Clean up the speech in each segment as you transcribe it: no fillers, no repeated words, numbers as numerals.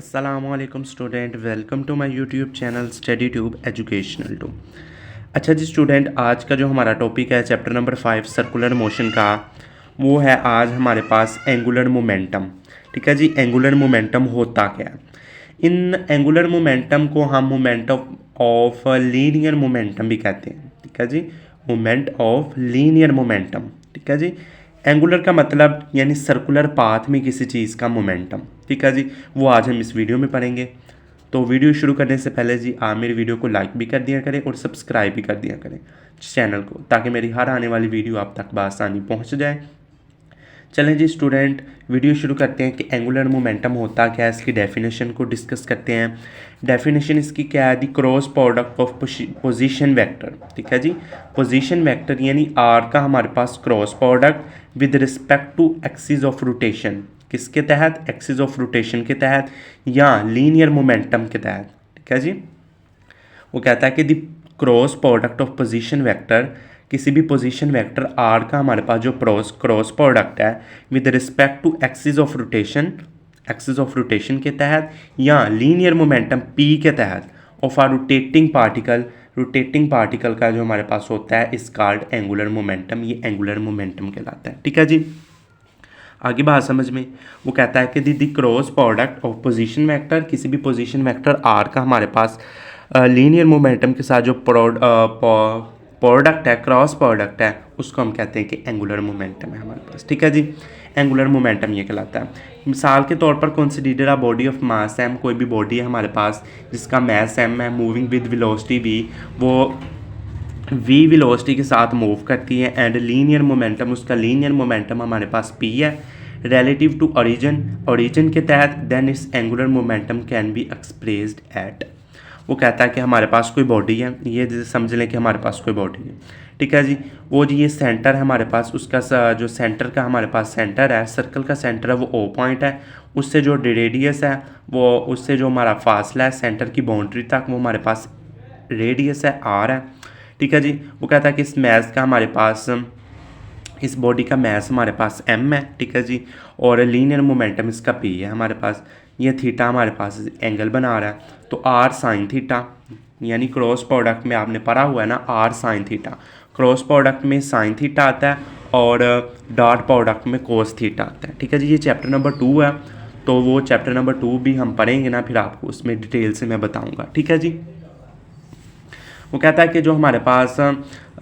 अस्सलामुअलैकुम student, welcome to my YouTube channel study tube educational two. अच्छा जी student, आज का जो हमारा टॉपिक है चैप्टर नंबर 5 सर्कुलर मोशन का, वो है आज हमारे पास एंगुलर मोमेंटम। ठीक है जी, एंगुलर मोमेंटम होता क्या है। इन एंगुलर मोमेंटम को हम मोमेंट ऑफ लीनियर मोमेंटम भी कहते हैं। ठीक है जी, मोमेंट ऑफ लीनियर मोमेंटम। ठीक है जी, एंगुलर का मतलब यानी सर्कुलर पाथ में किसी चीज़ का मोमेंटम। ठीक है जी, वो आज हम इस वीडियो में पढ़ेंगे। तो वीडियो शुरू करने से पहले जी आप मेरी वीडियो को लाइक भी कर दिया करें और सब्सक्राइब भी कर दिया करें चैनल को, ताकि मेरी हर आने वाली वीडियो आप तक बआसानी पहुंच जाए। चलें जी स्टूडेंट, वीडियो शुरू करते हैं कि एंगुलर मोमेंटम होता क्या है, इसकी डेफिनेशन को डिस्कस करते हैं। डेफिनेशन इसकी क्या है, the cross product of position vector. ठीक है जी, पोजीशन वेक्टर यानी आर का हमारे पास cross product with respect to axis of rotation. किसके तहत? एक्सिस ऑफ रोटेशन के तहत या लीनियर मोमेंटम के तहत। ठीक है जी, वो कहता है कि the cross product of position vector, किसी भी पोजीशन वेक्टर आर का हमारे पास जो क्रॉस प्रोडक्ट है with respect to axis of rotation के तहत या लीनियर मोमेंटम पी के तहत ऑफ आर रोटेटिंग पार्टिकल का जो हमारे पास होता है इस कॉल्ड एंगुलर मोमेंटम। ये एंगुलर मोमेंटम कहलाता है। ठीक है जी, आगे बात समझ में। वो कहता है कि the cross product of position vector, किसी भी पोजीशन वेक्टर आर का हमारे पास लीनियर मोमेंटम के साथ जो प्रोडक्ट है, क्रॉस प्रोडक्ट है, उसको हम कहते हैं कि एंगुलर मोमेंटम है हमारे पास। ठीक है जी, एंगुलर मोमेंटम ये कहलाता है। मिसाल के तौर पर consider a body of mass m, कोई भी बॉडी है हमारे पास जिसका मास एम है, मूविंग विद वेलोसिटी वी, वो वी वेलोसिटी के साथ मूव करती है एंड लीनियर मोमेंटम, उसका लीनियर मोमेंटम हमारे पास पी है रिलेटिव टू ओरिजिन के तहत, then its angular momentum can be expressed at. वो कहता है कि हमारे पास कोई बॉडी है, ये जैसे समझ लें कि हमारे पास कोई बॉडी है। ठीक है जी, वो जी ये सेंटर है हमारे पास, उसका जो सेंटर का हमारे पास सेंटर है, सर्कल का सेंटर है वो ओ पॉइंट है, उससे जो रेडियस है वो, उससे जो हमारा फासला है सेंटर की बाउंड्री तक, वो हमारे पास रेडियस है आर है। ठीक है जी, वो कहता है कि इस मैथ का हमारे पास, इस बॉडी का मैथ हमारे पास एम है। ठीक है जी, और लीनियर मोमेंटम इसका पी है हमारे पास। ये थीटा हमारे पास एंगल बना रहा है, तो आर साइन थीटा, यानी क्रॉस प्रोडक्ट में आपने पढ़ा हुआ है ना r sine theta, cross product में साइन थीटा आता है और डॉट प्रोडक्ट में कोस थीटा आता है। ठीक है जी, ये चैप्टर नंबर 2 है, तो वो चैप्टर नंबर 2 भी हम पढ़ेंगे ना, फिर आपको उसमें डिटेल से मैं बताऊँगा। ठीक है जी, वो कहता है कि जो हमारे पास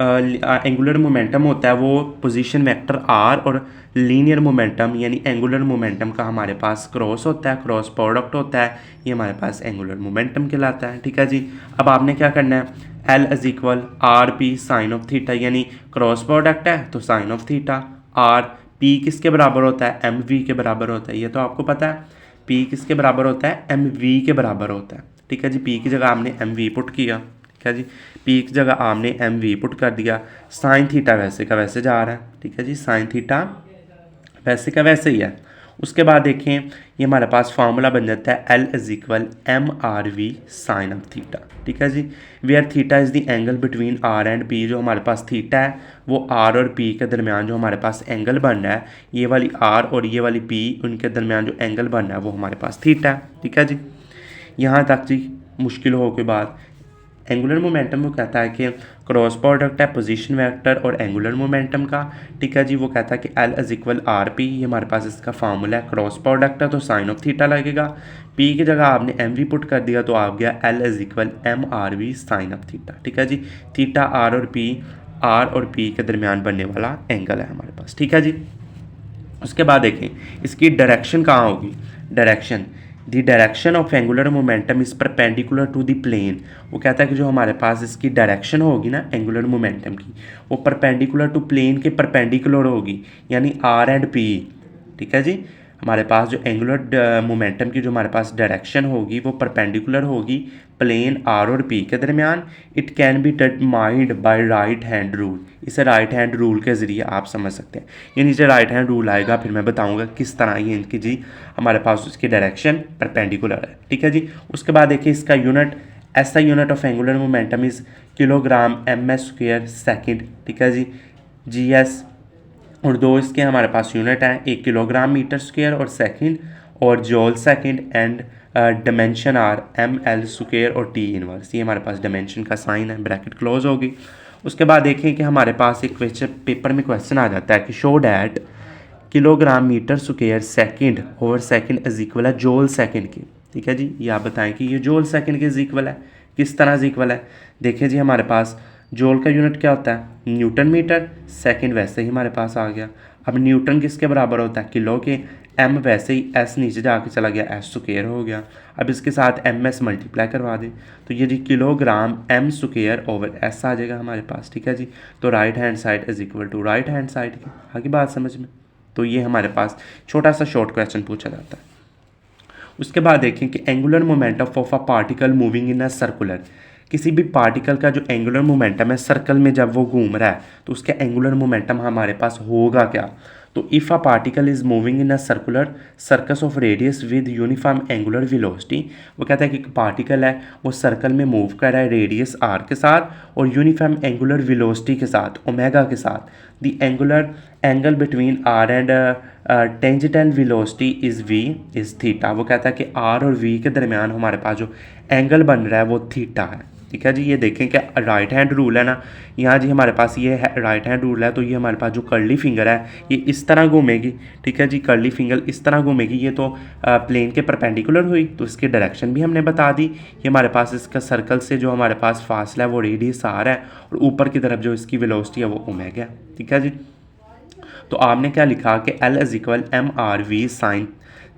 एंगुलर मोमेंटम होता है वो पोजीशन वेक्टर आर और लीनियर मोमेंटम यानी एंगुलर मोमेंटम का हमारे पास क्रॉस होता है, क्रॉस प्रोडक्ट होता है, ये हमारे पास एंगुलर मोमेंटम कहलाता है। ठीक है जी, अब आपने क्या करना है, L is equal r p sine of theta, यानी क्रॉस प्रोडक्ट है तो sine of theta, r p किसके बराबर होता है, एम वी के बराबर होता है, ये तो आपको पता है। पी किसके बराबर होता है, एम वी के बराबर होता है। ठीक है जी, पी की जगह हमने एम वी पुट किया। ठीक है जी, पी की जगह आपने एम वी पुट कर दिया, साइन थीटा वैसे का वैसे जा रहा है। ठीक है जी, साइन थीटा वैसे का वैसे ही है। उसके बाद देखें, ये हमारे पास फार्मूला बन जाता है L is equal m r v sine of theta. ठीक है जी, where theta is the angle between r and p, जो हमारे पास थीटा है वो आर और पी के दरमियान जो हमारे पास एंगल बन रहा है, ये वाली आर और ये वाली पी, उनके दरमियान जो एंगल बन रहा है वो हमारे पास थीटा है। ठीक है जी, यहाँ तक जी मुश्किल हो के बाद एंगुलर मोमेंटम वो कहता है कि क्रॉस प्रोडक्ट है पोजीशन वेक्टर और एंगुलर मोमेंटम का। ठीक है जी, वो कहता है कि L is equal r P, ये हमारे पास इसका फार्मूला है, क्रॉस प्रोडक्ट है तो साइन ऑफ थीटा लगेगा, पी की जगह आपने एम वी पुट कर दिया तो आ गया L is equal m r v sine of theta. ठीक है जी, थीटा आर और पी के दरमियान बनने वाला एंगल है हमारे पास। ठीक है जी, उसके बाद देखें इसकी डायरेक्शन कहाँ होगी, direction the direction of angular momentum is perpendicular to the plane. वो कहता है कि जो हमारे पास इसकी डायरेक्शन होगी ना एंगुलर मोमेंटम की, वो परपेंडिकुलर टू प्लेन के परपेंडिकुलर होगी, यानी आर एंड पी। ठीक है जी, हमारे पास जो एंगुलर मोमेंटम की जो हमारे पास डायरेक्शन होगी वो परपेंडिकुलर होगी प्लेन आर और पी के दरमियान। It can be determined by right hand rule, इसे राइट हैंड रूल के ज़रिए आप समझ सकते हैं। ये नीचे राइट हैंड रूल आएगा, फिर मैं बताऊंगा किस तरह ये इनकी जी हमारे पास उसकी डायरेक्शन परपेंडिकुलर है। ठीक है जी, उसके बाद देखिए इसका यूनिट, ऐसा unit of angular momentum is kilogram m s square second. ठीक है जी, जी एस और दो इसके हमारे पास यूनिट हैं, एक किलोग्राम मीटर स्क्वायर और सेकंड, और joule second and dimension are M L square और टी इनवर्स, ये हमारे पास डायमेंशन का साइन है, ब्रैकेट क्लोज होगी। उसके बाद देखें कि हमारे पास एक पेपर में क्वेश्चन आ जाता है कि show that kilogram metre square second over second is equal है जूल सेकंड की। ठीक है जी, ये आप बताएं कि ये जूल सेकंड के इज इक्वल है, किस तरह इज इक्वल है। देखिए जी, हमारे पास जूल का यूनिट क्या होता है, न्यूटन मीटर, सेकंड वैसे ही हमारे पास आ गया। अब न्यूटन किसके बराबर होता है, किलो के, एम वैसे ही एस नीचे जाके चला गया, एस स्क्वायर हो गया। अब इसके साथ एम एस मल्टीप्लाई करवा दें तो ये जी kilogram m square over s आ जाएगा हमारे पास। ठीक है जी, तो right hand side is equal to right hand side की, आगे बात समझ में। तो ये हमारे पास छोटा सा शॉर्ट क्वेश्चन पूछा जाता है। उसके बाद देखें कि angular momentum of a particle moving in a circular, किसी भी पार्टिकल का जो एंगुलर मोमेंटम है सर्कल में जब वो घूम रहा है तो उसका एंगुलर मोमेंटम हमारे पास होगा क्या। तो if a particle is moving in a circular circus of radius with uniform angular velocity, वो कहता है कि पार्टिकल है वो सर्कल में मूव कर रहा है रेडियस आर के साथ और यूनिफॉर्म एंगुलर वेलोसिटी के साथ, ओमेगा के साथ। The angular angle between r and tangent velocity is v is theta, वो कहता है कि आर और वी के दरमियान हमारे पास जो एंगल बन रहा है वो थीटा है। ठीक है जी, ये देखें कि राइट हैंड रूल है ना, यहाँ जी हमारे पास ये है राइट हैंड रूल है, तो ये हमारे पास जो कर्ली फिंगर है ये इस तरह घूमेगी। ठीक है जी, कर्ली फिंगर इस तरह घूमेगी, ये तो प्लेन के परपेंडिकुलर हुई तो इसकी डायरेक्शन भी हमने बता दी। ये हमारे पास इसका सर्कल से जो हमारे पास फासला है वो रेडियस आर है और ऊपर की तरफ जो इसकी वेलोसिटी है वो ओमेगा। ठीक है जी, तो आपने क्या लिखा कि L is equal m r v sine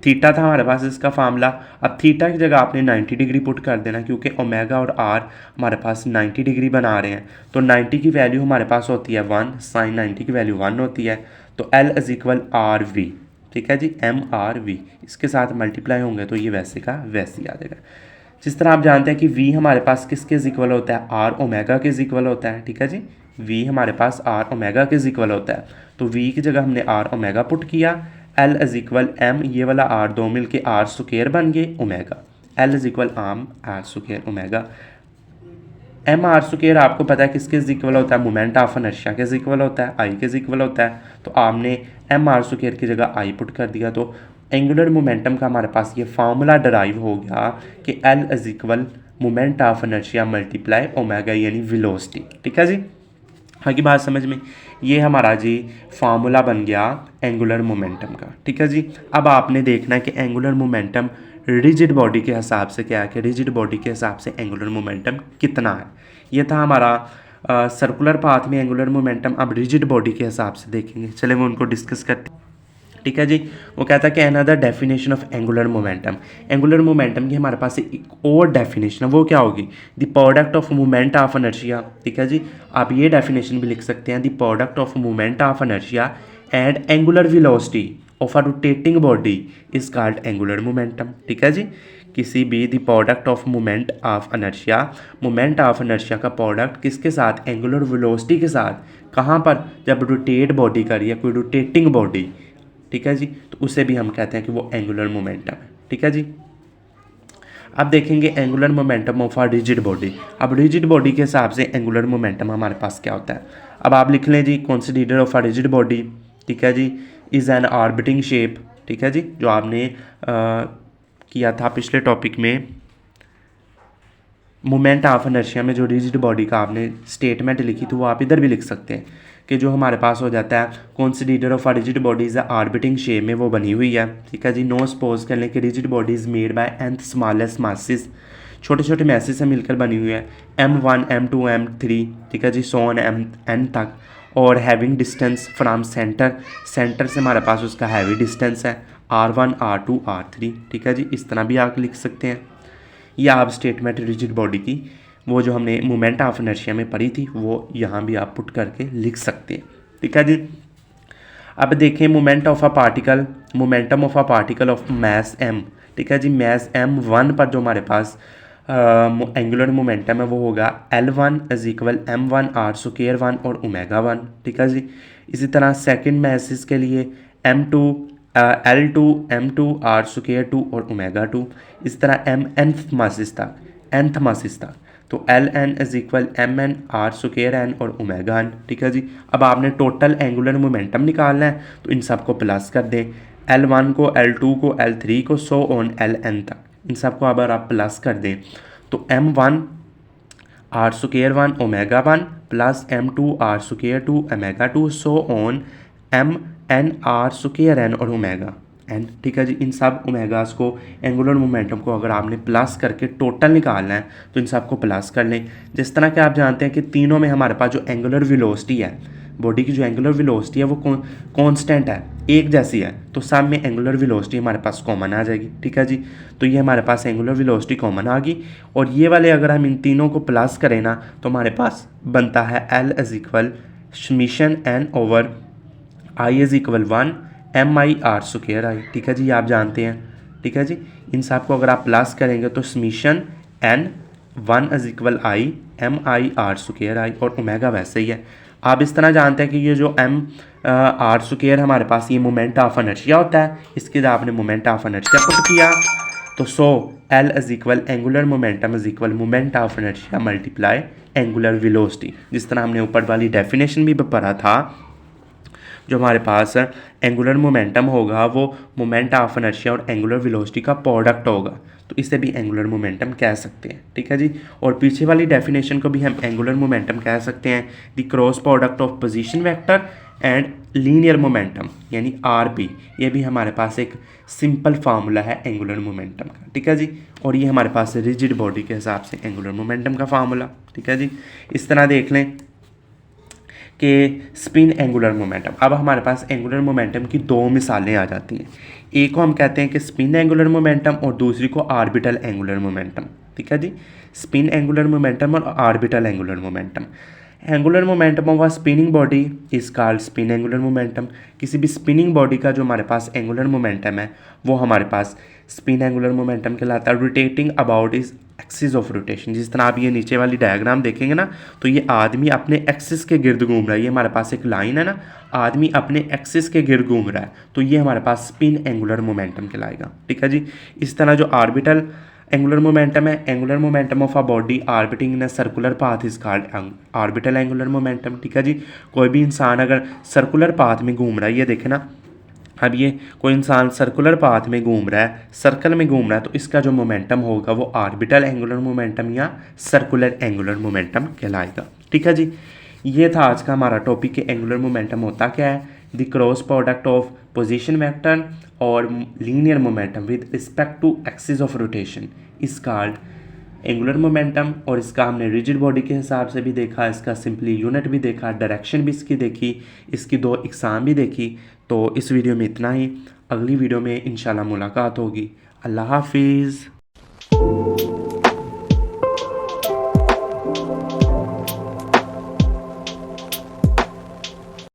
theta था हमारे पास इसका फार्मूला। अब थीटा की जगह आपने 90 डिग्री पुट कर देना क्योंकि ओमेगा और आर हमारे पास 90 डिग्री बना रहे हैं, तो 90 की वैल्यू हमारे पास होती है 1, साइन 90 की वैल्यू 1 होती है, तो L is equal r v. ठीक है जी, एम आर वी इसके साथ मल्टीप्लाई होंगे तो ये वैसे का वैसे ही आ जाएगा। जिस तरह आप जानते हैं कि वी हमारे पास किसके इक्वल होता है, आर ओमेगा के इक्वल होता है। ठीक है जी, वी हमारे पास आर ओमेगा के इक्वल होता है, तो वी की जगह हमने आर ओमेगा पुट किया, एल इज इक्वल एम, ये वाला आर दो मिल के आर स्क्वायर बन गए omega, L is equal m r square omega. M r square आपको पता है किसके इक्वल होता है, मोमेंट ऑफ इनर्शिया के इक्वल होता है, आई के इक्वल होता है, तो आपने एम आर स्क्वायर की जगह आई पुट कर दिया, तो एंगुलर मोमेंटम का हमारे पास ये फार्मूला डराइव हो गया कि L is equal moment of inertia multiply omega यानी वेलोसिटी। ठीक है जी, आगे बात समझ में, ये हमारा जी फार्मूला बन गया एंगुलर मोमेंटम का। ठीक है जी, अब आपने देखना है कि एंगुलर मोमेंटम रिजिड बॉडी के हिसाब से क्या है कि रिजिड बॉडी के हिसाब से एंगुलर मोमेंटम कितना है। ये था हमारा सर्कुलर पाथ में एंगुलर मोमेंटम। अब रिजिड बॉडी के हिसाब से देखेंगे, चले वो उनको डिस्कस करते हैं। ठीक है जी, वो कहता है कि another definition of angular momentum, angular momentum की हमारे पास एक और डेफिनेशन है, वो क्या होगी, the product of moment of inertia. ठीक है जी, आप ये डेफिनेशन भी लिख सकते हैं, the product of moment of inertia and angular velocity of a rotating body is called angular momentum. ठीक है जी, किसी भी the product of moment of inertia, moment of inertia का प्रोडक्ट किसके साथ, एंगुलर वेलोसिटी के साथ, कहाँ पर, जब रोटेट बॉडी कर रही है कोई रोटेटिंग बॉडी। ठीक है जी, तो उसे भी हम कहते हैं कि वो एंगुलर मोमेंटम है। ठीक है जी, अब देखेंगे angular momentum of a rigid body. अब रिजिड बॉडी के हिसाब से एंगुलर मोमेंटम हमारे पास क्या होता है, अब आप लिख लें जी, consider of a rigid body. ठीक है जी, इज़ एन ऑर्बिटिंग शेप। ठीक है जी, जो आपने किया था पिछले टॉपिक में मोमेंट ऑफ इनर्शिया में, जो रिजिड बॉडी का आपने स्टेटमेंट लिखी थी वो आप इधर भी लिख सकते हैं कि जो हमारे पास हो जाता है consider of rigid bodies orbiting shape में वो बनी हुई है। ठीक है जी, नो सपोज कर लें कि rigid bodies made by nth smallest masses, छोटे छोटे मैसेज से मिलकर बनी हुई है, M1 M2 M3। ठीक है जी, सो ऑन n तक, और having distance from centre, centre से हमारे पास उसका हैवी डिस्टेंस है R1 R2 R3। ठीक है जी, इस तरह भी आप लिख सकते हैं। या आप स्टेटमेंट रिजिड बॉडी की वो जो हमने मोमेंट ऑफ इनर्शिया में पढ़ी थी वो यहाँ भी आप पुट करके लिख सकते हैं। ठीक है जी, अब देखें moment of a particle, momentum of a particle of mass m। ठीक है जी, मैस m1 पर जो हमारे पास एंगुलर मोमेंटम है वो होगा L1 is equal M1 R square 1 और ओमेगा 1। ठीक है जी, इसी तरह सेकंड मैसेज के लिए M2 L2 M2 R square 2 और ओमेगा 2। इस तरह nth मासिस तक तो Ln is equal Mn R square n और ओमेगा n। ठीक है जी, अब आपने टोटल एंगुलर मोमेंटम निकालना है तो इन सबको प्लस कर दें, L1 को L2 को L3 को सो ऑन Ln तक। इन सबको अगर आप प्लस कर दें तो m1 r square 1 omega 1 plus m2 r square 2 omega 2 so on mn r square n और ओमेगा n। ठीक है जी, इन सब ओमेगास को एंगुलर मोमेंटम को अगर आपने प्लस करके टोटल निकालना है तो इन सब को प्लस कर लें। जिस तरह कि आप जानते हैं कि तीनों में हमारे पास जो एंगुलर वेलोसिटी है, बॉडी की जो एंगुलर वेलोसिटी है वो कांस्टेंट है, एक जैसी है, तो सब में एंगुलर वेलोसिटी हमारे पास कॉमन आ जाएगी। ठीक है जी, तो ये हमारे पास एंगुलर वेलोसिटी कॉमन आ गई और ये वाले अगर हम इन तीनों को प्लस करें ना तो हमारे पास बनता है L is equal summation n over I is equal 1 MI r square i. ठीक है जी, आप जानते हैं। ठीक है जी, इन सब को अगर आप प्लस करेंगे तो summation n 1 is equal i MI r square i और ओमेगा वैसे ही है। आप इस तरह जानते हैं कि ये जो r स्क्वायर हमारे पास ये मोमेंट ऑफ इनर्शिया होता है, इसके लिए आपने मोमेंट ऑफ इनर्शिया पुट किया तो सो L is equal angular momentum is equal moment of inertia multiply angular velocity. जिस तरह हमने ऊपर वाली डेफिनेशन भी पढ़ा था, जो हमारे पास एंगुलर मोमेंटम होगा वो मोमेंट ऑफ इनर्शिया और एंगुलर वेलोसिटी का प्रोडक्ट होगा, तो इसे भी एंगुलर मोमेंटम कह सकते हैं। ठीक है जी, और पीछे वाली डेफिनेशन को भी हम एंगुलर मोमेंटम कह सकते हैं, the cross product of position vector and linear momentum यानी RB। ये भी हमारे पास एक सिंपल फार्मूला है एंगुलर मोमेंटम का। ठीक है जी, और ये हमारे पास रिजिड बॉडी के हिसाब से एंगुलर मोमेंटम का फार्मूला। ठीक है जी, इस तरह देख लें कि स्पिन एंगुलर मोमेंटम। अब हमारे पास एंगुलर मोमेंटम की दो मिसालें आ जाती हैं, एक को हम कहते हैं कि स्पिन एंगुलर मोमेंटम और दूसरी को ऑर्बिटल एंगुलर मोमेंटम। ठीक है जी, स्पिन एंगुलर मोमेंटम और orbital angular momentum. Angular momentum of a spinning body is called spin angular momentum. किसी भी स्पिनिंग बॉडी का जो हमारे पास एंगुलर मोमेंटम है वो हमारे पास स्पिन एंगुलर मोमेंटम कहलाता है। Rotating about is axis of rotation. जिस तरह आप ये नीचे वाली डायग्राम देखेंगे ना तो ये आदमी अपने एक्सिस के गिर्द घूम रहा है, ये हमारे पास एक लाइन है ना, आदमी अपने एक्सिस के गिर्द घूम रहा है, तो ये हमारे पास स्पिन एंगुलर मोमेंटम कहलाएगा। ठीक है जी, इस तरह जो ऑर्बिटल एंगुलर मोमेंटम है, angular momentum of a body orbiting in a circular path is called orbital angular momentum. ठीक है जी, कोई भी इंसान अगर सर्कुलर पाथ में घूम रहा है, ये देखे ना, अब ये कोई इंसान सर्कुलर पाथ में घूम रहा है, सर्कल में घूम रहा है, तो इसका जो मोमेंटम होगा वो ऑर्बिटल एंगुलर मोमेंटम या सर्कुलर एंगुलर मोमेंटम कहलाएगा। ठीक है जी, ये था आज का हमारा टॉपिक कि एंगुलर मोमेंटम होता क्या है, the cross product of position vector और linear momentum with respect to axis of rotation is called angular momentum. और इसका हमने रिजिड बॉडी के हिसाब से भी देखा, इसका सिंपली यूनिट भी देखा, डायरेक्शन भी इसकी देखी, इसकी दो इकसाम भी देखी। तो इस वीडियो में इतना ही, अगली वीडियो में इंशाल्लाह मुलाकात होगी। अल्लाह हाफिज़।